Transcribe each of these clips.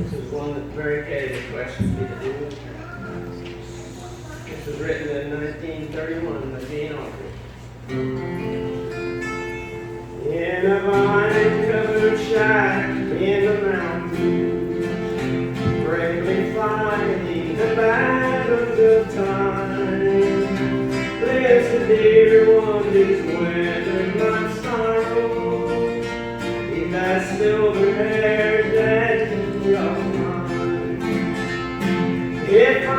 This is one that Mary Kay requested me to do. This was written in 1931 by Jane Audrey. In a vine-covered shack in the mountains, bravely fighting the battles of time, lives the dear one who's weathered my sorrow. In that silver-haired daddy of mine. If I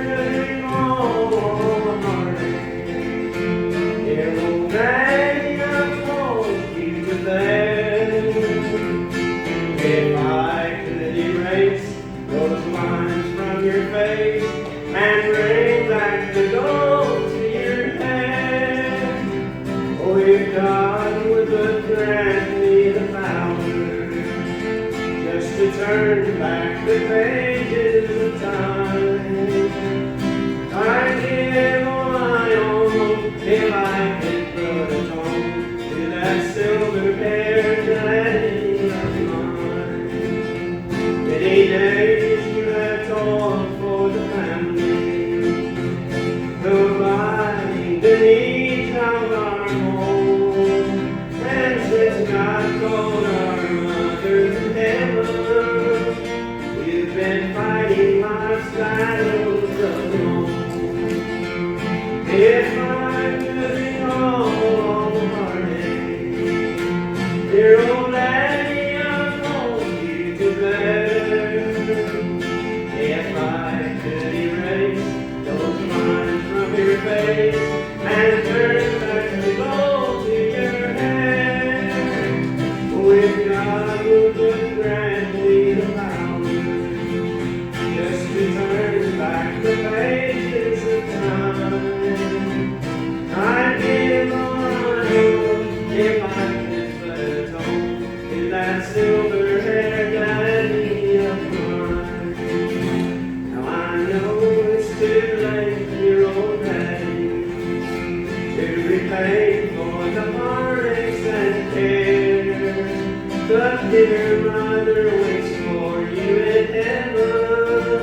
could recall all the heartache, dear old daddy, I'd hold you to bed. If I could erase those lines from your face and bring back the gold to your head, oh, if God would but grant me the power just to turn back the pages of time, I'd give all I own if I could put a tone to that silver-haired daddy of mine. Many days you have toiled for the family, providing the needs of our home. And since God called our mothers in heaven, you've been fighting life's battles alone. If I could recall all the heartache, dear old daddy, I'd hold you to bear. If I could erase those lines from your face and turn back the gold to your head, oh, if God would but grant me the power just to turn back the pages of time, I'd give all I own if I could but atone to that silver-haired daddy of mine. Now I know it's too late, dear old daddy, to repay for the heartaches and care, but dear mother waits for you in heaven.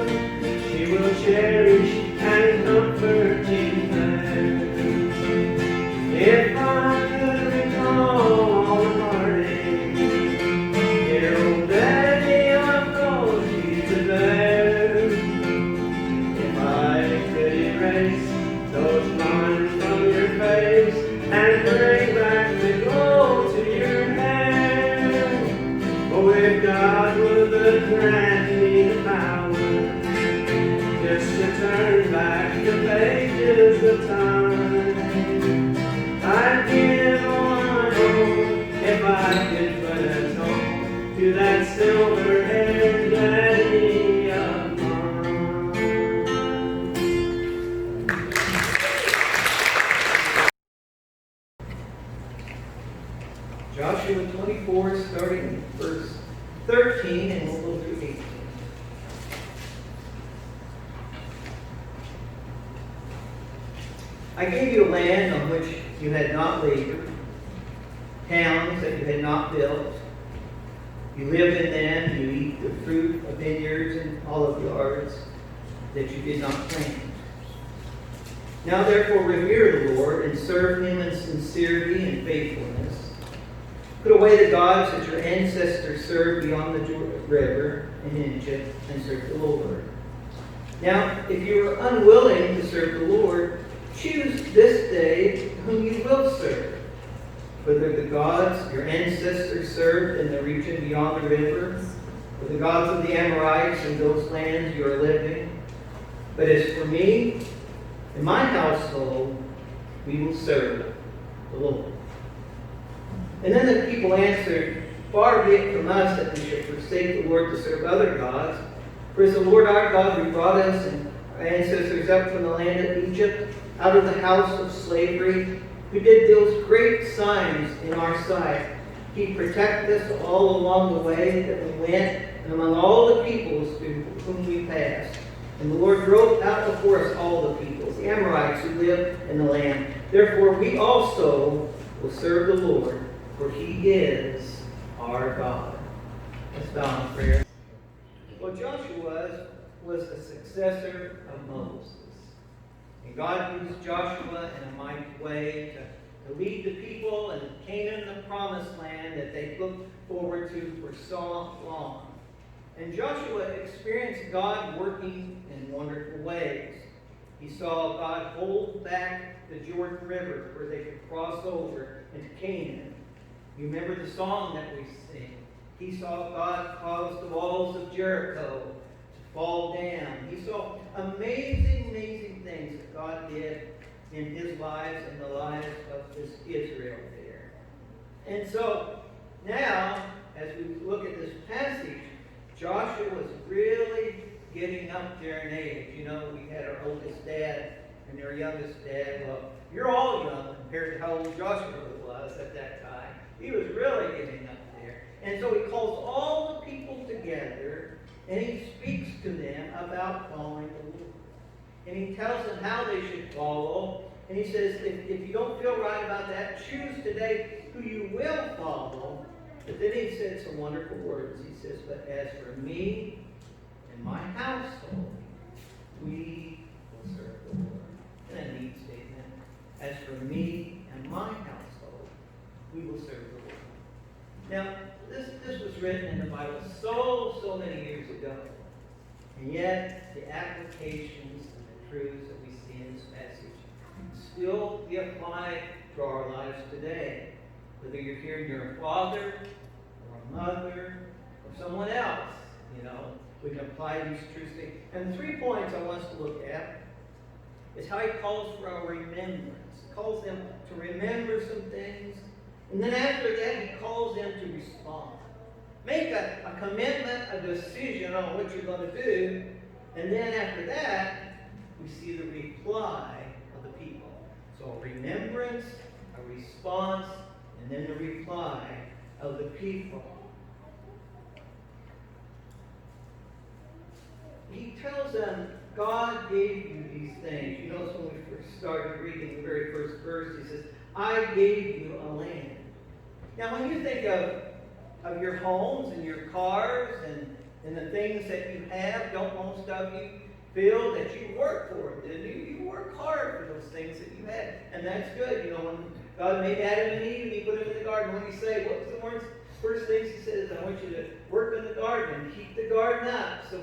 She will cherish and comfort you there. If I could recall all the heartache, dear old daddy, I'd hold you to bear. If I could erase those lines from your face and bring back the gold to your hair, oh, if God would but grant me the power just to turn back the pages of time, I'd give all I own if I could put a tone to that silver-haired daddy of mine. Joshua 24, starting in verse 13, and we'll go through 18. I gave you a land on which you had not labored, towns that you had not built. You live in them, you eat the fruit of vineyards and olive yards that you did not plant. Now therefore revere the Lord and serve him in sincerity and faithfulness. Put away the gods that your ancestors served beyond the river and in Egypt, and serve the Lord. Now, if you are unwilling to serve the Lord, choose this day whom you will serve, whether the gods your ancestors served in the region beyond the river, or the gods of the Amorites in those lands you are living. But as for me and my household, we will serve the Lord. And then the people answered, Far be it from us that we should forsake the Lord to serve other gods. For as the Lord our God who brought us and our ancestors up from the land of Egypt, out of the house of slavery, who did those great signs in our sight. He protected us all along the way that we went, and among all the peoples through whom we passed. And the Lord drove out before us all the peoples, the Amorites who live in the land. Therefore we also will serve the Lord, for he is our God. Let's bow in prayer. Lord Well, Joshua was a successor of Moses. And God used Joshua in a mighty way to lead the people and Canaan, the promised land that they looked forward to for so long. And Joshua experienced God working in wonderful ways. He saw God hold back the Jordan River where they could cross over into Canaan. You remember the song that we sing. He saw God cause the walls of Jericho to fall down. He saw amazing, amazing things that God did in his lives and the lives of his Israel there. And so now, as we look at this passage, Joshua was really getting up there in age. You know, we had our oldest dad and our youngest dad. Well, you're all young compared to how old Joshua was at that time. He was really getting up there. And so he calls all the people together and he speaks to them about following the Lord. And he tells them how they should follow. And he says, if you don't feel right about that, choose today who you will follow. But then he said some wonderful words. He says, but as for me and my household, we will serve the Lord. Isn't that a neat statement? As for me and my household, we will serve the Lord. Now, this was written in the Bible so many years ago. And yet, the applications and the truths that we see in this passage still be applied to our lives today. Whether you're hearing your father or a mother or someone else, you know, we can apply these truths. And 3 points I want us to look at is how he calls for a remembrance. He calls them to remember some things. And then after that, he calls them to respond. Make a commitment, a decision on what you're going to do. And then after that, we see the reply of the people. So a remembrance, a response, and then the reply of the people. He tells them, God gave you these things. You notice when we first started reading the very first verse, he says, I gave you a land. Now when you think of your homes and your cars and the things that you have, don't most of you feel that you work for them, didn't you? You work hard for those things that you had. And that's good. You know, when God made Adam and Eve, he put them in the garden. What did he say? What was the first things he says? I want you to work in the garden and keep the garden up. So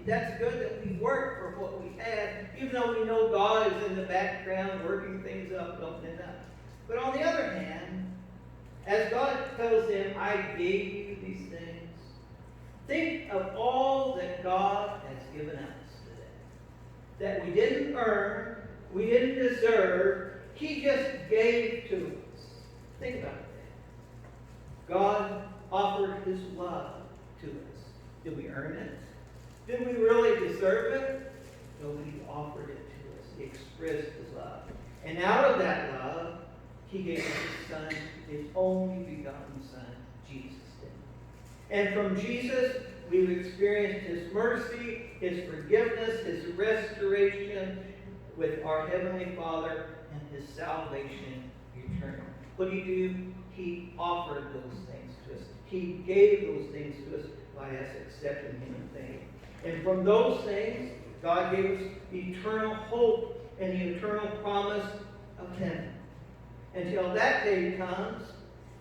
that's good that we work for what we have, even though we know God is in the background working things up, opening up. But on the other hand, as God tells them, I gave you these things, think of all that God has given us today. That we didn't earn, we didn't deserve, he just gave to us. Think about that. God offered his love to us. Did we earn it? Did we really deserve it? No, he offered it to us. He expressed his love. And out of that love, he gave us his son, his only begotten son, Jesus did. And from Jesus, we've experienced his mercy, his forgiveness, his restoration with our Heavenly Father, and his salvation eternal. What did he do? He offered those things to us. He gave those things to us by us accepting him in faith. And from those things, God gave us eternal hope and the eternal promise of heaven. Until that day comes,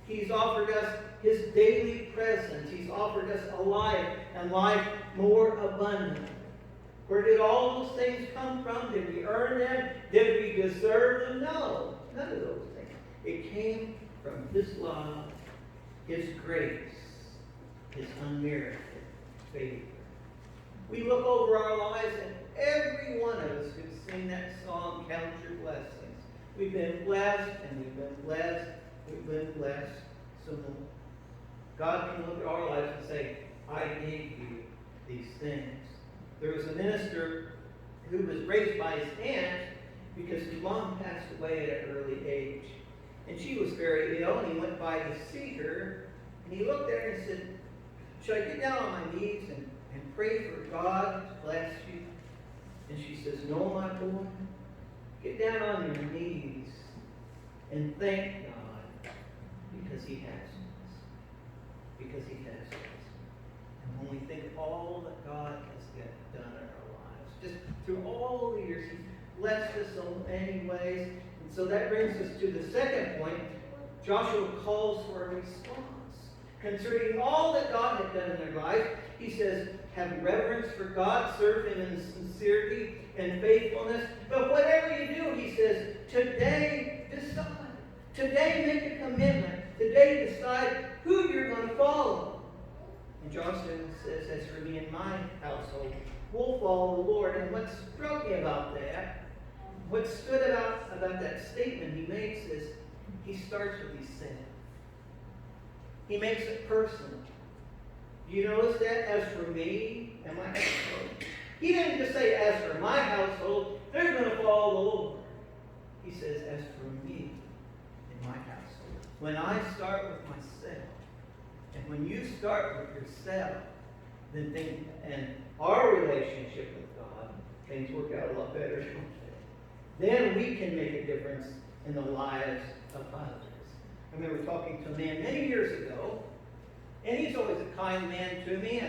he's offered us his daily presence. He's offered us a life, and life more abundant. Where did all those things come from? Did we earn them? Did we deserve them? No, none of those things. It came from his love, his grace, his unmerited favor. We look over our lives, and every one of us could sing that song, Count Your Blessings. We've been blessed, and we've been blessed, we've been blessed some more. God can look at our lives and say, I gave you these things. There was a minister who was raised by his aunt because his mom passed away at an early age. And she was very ill, and he went by to see her, and he looked at her and said, should I get down on my knees and pray for God to bless you? And she says, no, my boy. Get down on your knees and thank God because he has us. Because he has us. And when we think of all that God has done in our lives, just through all the years, He's blessed us in many ways. And so that brings us to the second point. Joshua calls for a response. Concerning all that God had done in their life, he says, have reverence for God, serve Him in sincerity and faithfulness. But whatever you do, he says, today decide. Today make a commitment. Today decide who you're going to follow. And Joshua says, as for me and my household, we'll follow the Lord. And what struck me about that, what stood out about that statement he makes is, he starts with himself. He makes it personal. Do you notice that? As for me and my household. He didn't just say, as for my household, they're going to follow the Lord. He says, as for me and my household. When I start with myself, and when you start with yourself, then and our relationship with God, things work out a lot better, don't they? Then we can make a difference in the lives of others. I remember talking to a man many years ago, and he's always a kind man to me,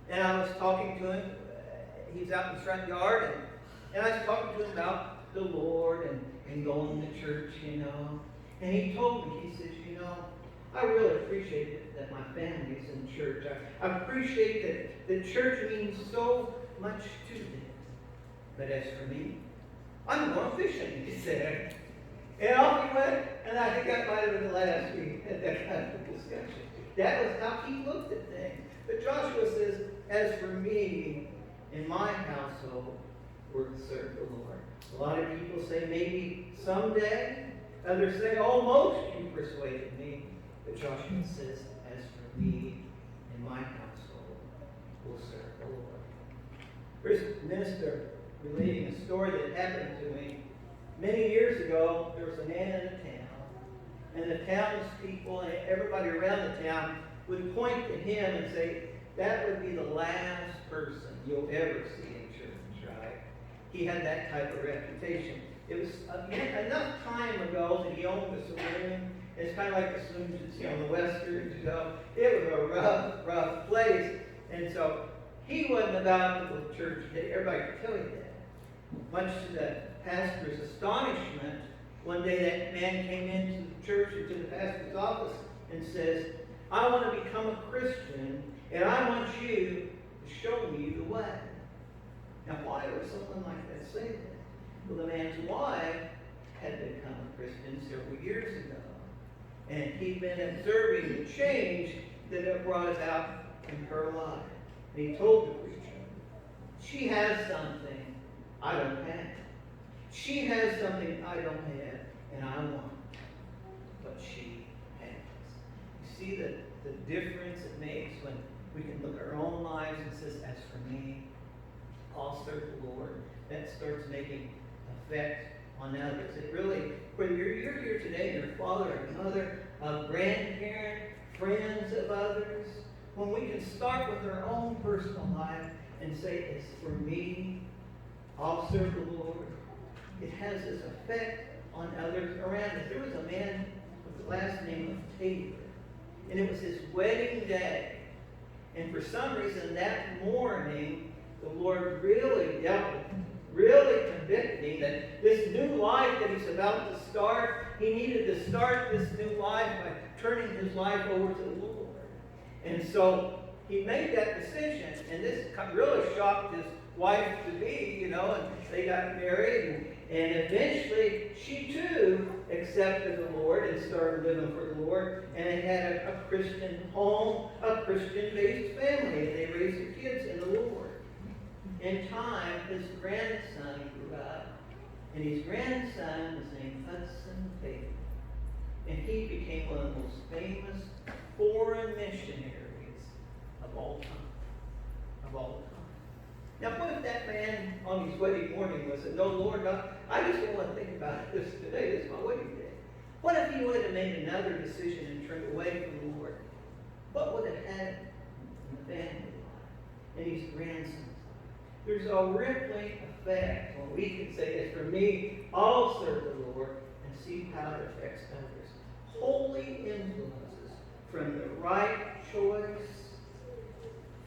and I was talking to him. He's out in the front yard, and I was talking to him about the Lord and going to church, And he told me, he says, I really appreciate it that my family's in church. I appreciate that church means so much to them. But as for me, I'm going fishing, he said. And off he went, and I think that might have been the last week at that kind of discussion. That was how he looked at things. But Joshua says, as for me and my household, we're to serve the Lord. A lot of people say maybe someday. Others say almost you persuaded me. But Joshua says, as for me and my household, we'll serve the Lord. There's a minister relating a story that happened to me. Many years ago, there was a man in a town, and the townspeople and everybody around the town would point to him and say, that would be the last person you'll ever see in church, right? He had that type of reputation. It was enough time ago that he owned a saloon. It's kind of like the saloons you see on the westerns, It was a rough place. And so he wasn't about to go to church today. Everybody could tell you that. Much to the pastor's astonishment, one day that man came into the church, into the pastor's office, and says, I want to become a Christian, and I want you to show me the way. Now, why would someone like that say that? Well, the man's wife had become a Christian several years ago, and he'd been observing the change that it brought about in her life. And he told the preacher, she has something I don't have. She has something I don't have, and I want what she has. You see the difference it makes when we can look at our own lives and says, as for me, I'll serve the Lord. That starts making effect on others. It really, whether you're here today, your father or mother, a grandparent, friends of others, when we can start with our own personal life and say, it's for me, I'll serve the Lord. It has this effect on others around us. There was a man with the last name of Taylor, and it was his wedding day. And for some reason, that morning, the Lord really dealt with him, really convicted him that this new life that he's about to start, he needed to start this new life by turning his life over to the Lord. And so he made that decision, and this really shocked his wife-to-be, and they got married, and eventually she too accepted the Lord and started living for the Lord, and they had a Christian home, a Christian-based family, and they raised their kids in the Lord. In time, his grandson grew up, and his grandson was named Hudson Taylor, and he became one of the most famous foreign missionaries of all time. Of all time. Now, what if that man on his wedding morning was said, no, Lord, no, I just don't want to think about this today. This is my wedding day. What if he would have made another decision and turned away from the Lord? What would have happened in the family life and his grandson's life? There's a rippling effect when we can say, as for me, I'll serve the Lord, and see how it affects others. Holy influences from the right choice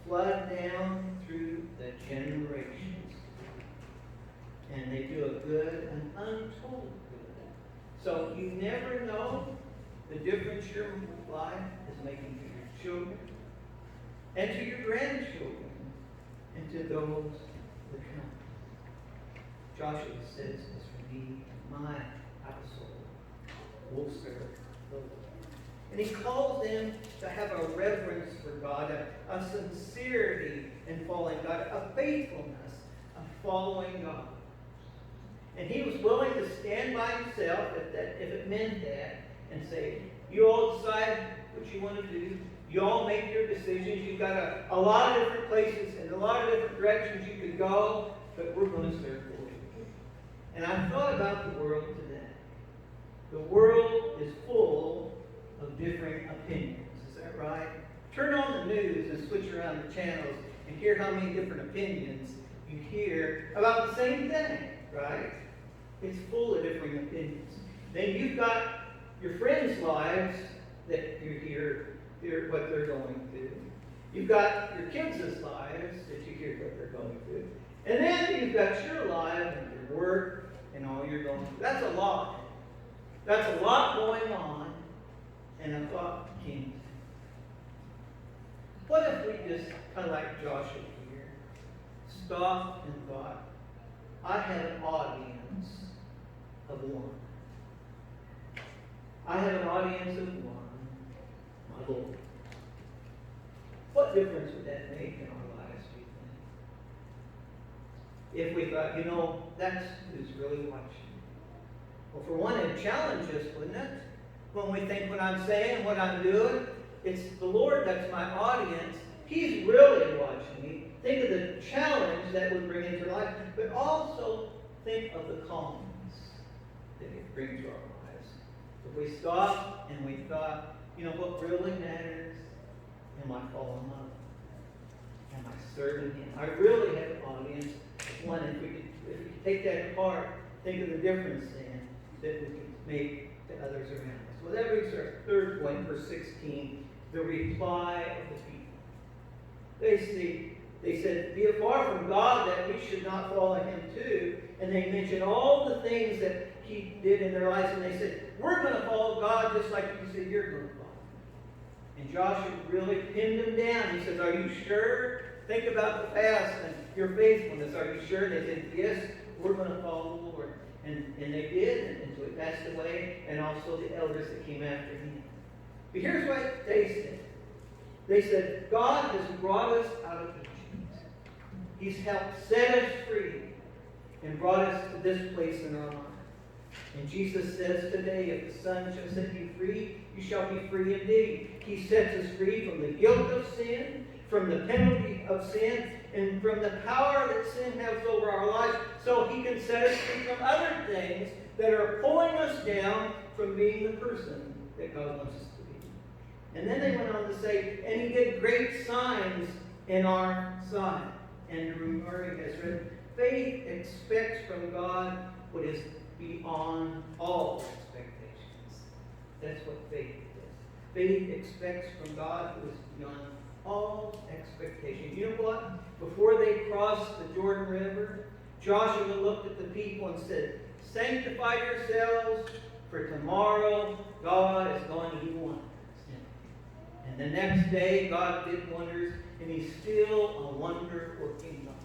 flood down through the generations. And they do a good and untold good. So you never know the difference your life is making to your children and to your grandchildren and to those that come. Joshua says, as for me and my household, will serve the Lord. And he calls them to have a reverence for God, a sincerity in following God, a faithfulness of following God. And he was willing to stand by himself if it meant that and say, you all decide what you want to do. You all make your decisions. You've got a lot of different places and a lot of different directions you could go, but we're going to serve the Lord. And I thought about the world today. The world is full of different opinions. Is that right? Turn on the news and switch around the channels and hear how many different opinions you hear about the same thing, right? It's full of different opinions. Then you've got your friends' lives that you hear what they're going through. You've got your kids' lives that you hear what they're going through. And then you've got your life and your work and all you're going through. That's a lot. That's a lot going on. And a thought came to me. What if we just, kind of like Joshua here, stopped and thought, I have an audience of one. I have an audience of one, my Lord. What difference would that make in our lives, do you think? If we thought, that's who's really watching. Well, for one, it'd challenge us, wouldn't it? When we think what I'm saying, what I'm doing, it's the Lord that's my audience. He's really watching me. Think of the challenge that would bring into your life, but also think of the calmness that it brings to our lives. If we stopped and we thought, what really matters? Am I following up? Am I serving Him? I really have an audience. One, if we could take that apart, think of the difference then that we can make to others around us. Well, that brings our third point, verse 16, the reply of the people. They said, be it far from God that we should not follow Him too. And they mentioned all the things that He did in their lives. And they said, we're going to follow God just like you said you're going to follow Him. And Joshua really pinned them down. He says, are you sure? Think about the past and your faithfulness. Are you sure? They said, yes, we're going to follow the Lord. And they did, and so He passed away, and also the elders that came after Him. But here's what they said. They said, God has brought us out of Egypt. He's helped set us free and brought us to this place in our life. And Jesus says today, if the Son shall set you free, you shall be free indeed. He sets us free from the guilt of sin, from the penalty of sin, and from the power that sin has over our lives, so He can set us free from other things that are pulling us down from being the person that God wants us to be. And then they went on to say, and He did great signs in our sight. And Murray has written, faith expects from God what is beyond all expectations. That's what faith is. Faith expects from God what is beyond all expectation. You know what? Before they crossed the Jordan River, Joshua looked at the people and said, sanctify yourselves, for tomorrow God is going to do wonders. And the next day God did wonders, and He's still a wonder-working God.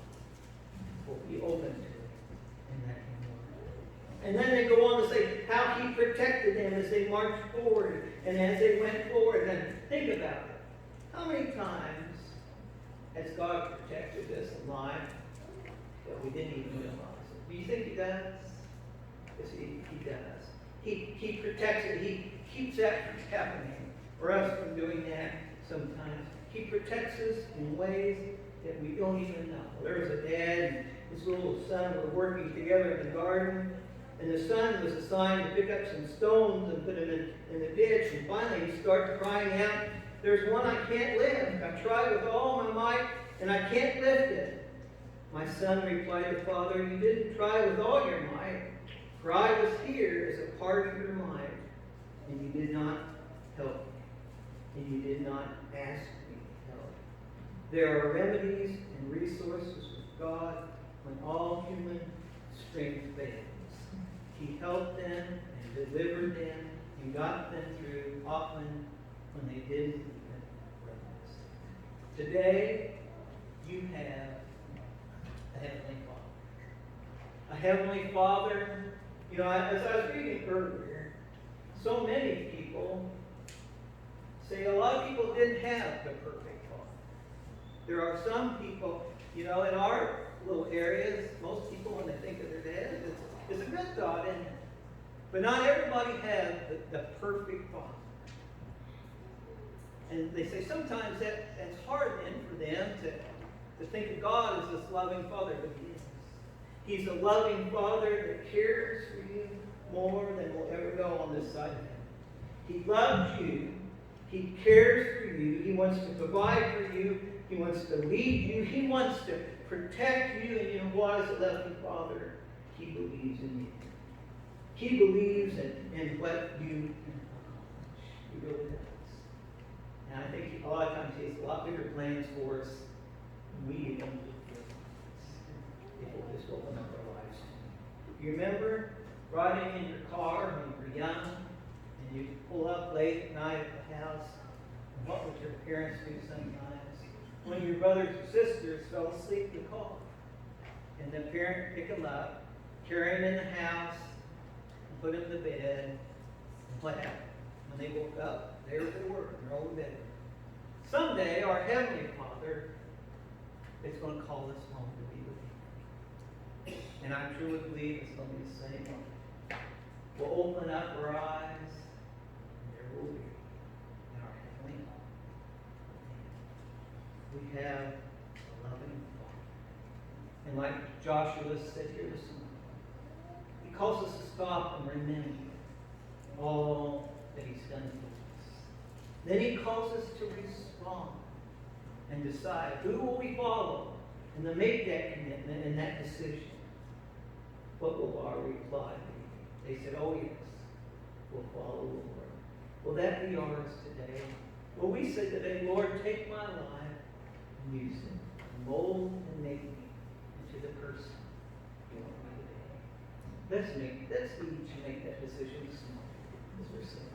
We'll be open to it in that wonder. And then they go on to say how He protected them as they marched forward and as they went forward. And think about it. How many times has God protected us in life that we didn't even realize it? Do you think He does? Yes, He does. He protects it. He keeps that from happening, or us from doing that sometimes. He protects us in ways that we don't even know. There was a dad and his little son were working together in the garden, and the son was assigned to pick up some stones and put them in the ditch, and finally he started crying out, there's one I can't lift. I've tried with all my might, and I can't lift it. My son replied to Father, you didn't try with all your might, for I was here as a part of your might, and you did not help me, and you did not ask me to help. There are remedies and resources with God when all human strength fails. He helped them and delivered them and got them through, often when they didn't even realize it. Today, you have a Heavenly Father. A Heavenly Father, you know, as I was reading earlier, so many people say a lot of people didn't have the perfect Father. There are some people, you know, in our little areas, most people, when they think of their dad, it's a good thought, isn't it? But not everybody has the perfect Father. And they say sometimes that's hard then for them to think of God as this loving Father, but He is. He's a loving Father that cares for you more than will ever go on this side of heaven. He loves you. He cares for you. He wants to provide for you. He wants to lead you. He wants to protect you. And you know what? As a loving Father, He believes in you. He believes in what you can accomplish. He really does. And I think a lot of times He has a lot bigger plans for us than we even realize. If we'll just open up our lives to Him. You remember riding in your car when you were young, and you pull up late at night at the house, and what would your parents do sometimes? When your brothers or sisters fell asleep in the car, and the parent would pick them up, carry them in the house, and put them to bed, and what happened? When they woke up, there they were in their own bedroom. Someday, our Heavenly Father is going to call us home to be with Him. And I truly believe it's going to be the same way. We'll open up our eyes, and there we'll be in our Heavenly Home. We have a loving Father. And like Joshua said here this morning, He calls us to stop and remember all that He's done for us. Then He calls us to respond and decide who will we follow, and to make that commitment and that decision. What will our reply be? They said, oh yes, we'll follow the Lord. Will that be ours today? Will we say today, Lord, take my life and use it, mold and make me into the person you want me to be? Let's each make that decision this morning as we're singing.